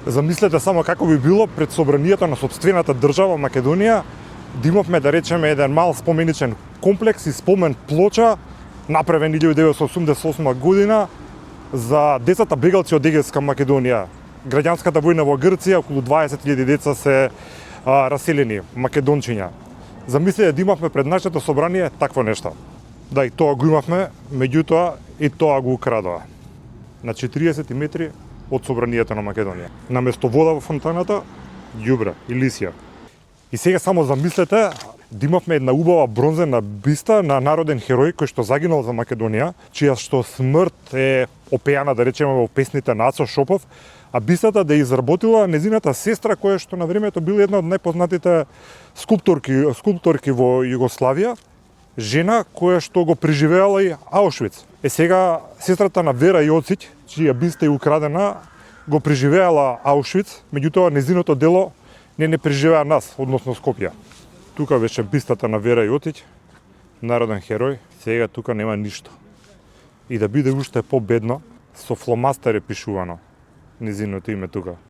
Замислете само како би било пред собранието на сопствената држава Македонија да имавме, да речеме, еден мал споменичен комплекс и спомен плоча направен 1988 година за децата бегалци од Егејска Македонија. Граѓанската војна во Грција, околу 20.000 деца се раселени македончиња. Замислете да имавме пред нашето собрание такво нешто. Да, и тоа го имавме, меѓутоа и тоа го украдоа. На 40 метри од собранието на Македонија. Наместо вода во фонтаната, ѓубре и лисја. И сега само замислете да имавме една убава бронзена биста на народен херој кој што загинал за Македонија, чија што смрт е опеана, да речеме, во песните на Ацо Шопов, а бистата да изработила незината сестра која што на времето била една од најпознатите скулпторки во Југославија, жена која што го преживеала и Аушвиц. Сега сестрата на Вера Јоцич, чија биста е украдена, го преживеала Аушвиц, меѓутоа незиното дело не преживеа нас, односно Скопје. Тука беше бистата на Вера Јоцич, народен херој, сега тука нема ништо. И да биде уште победно, со фломастер е пишувано незиното име тука.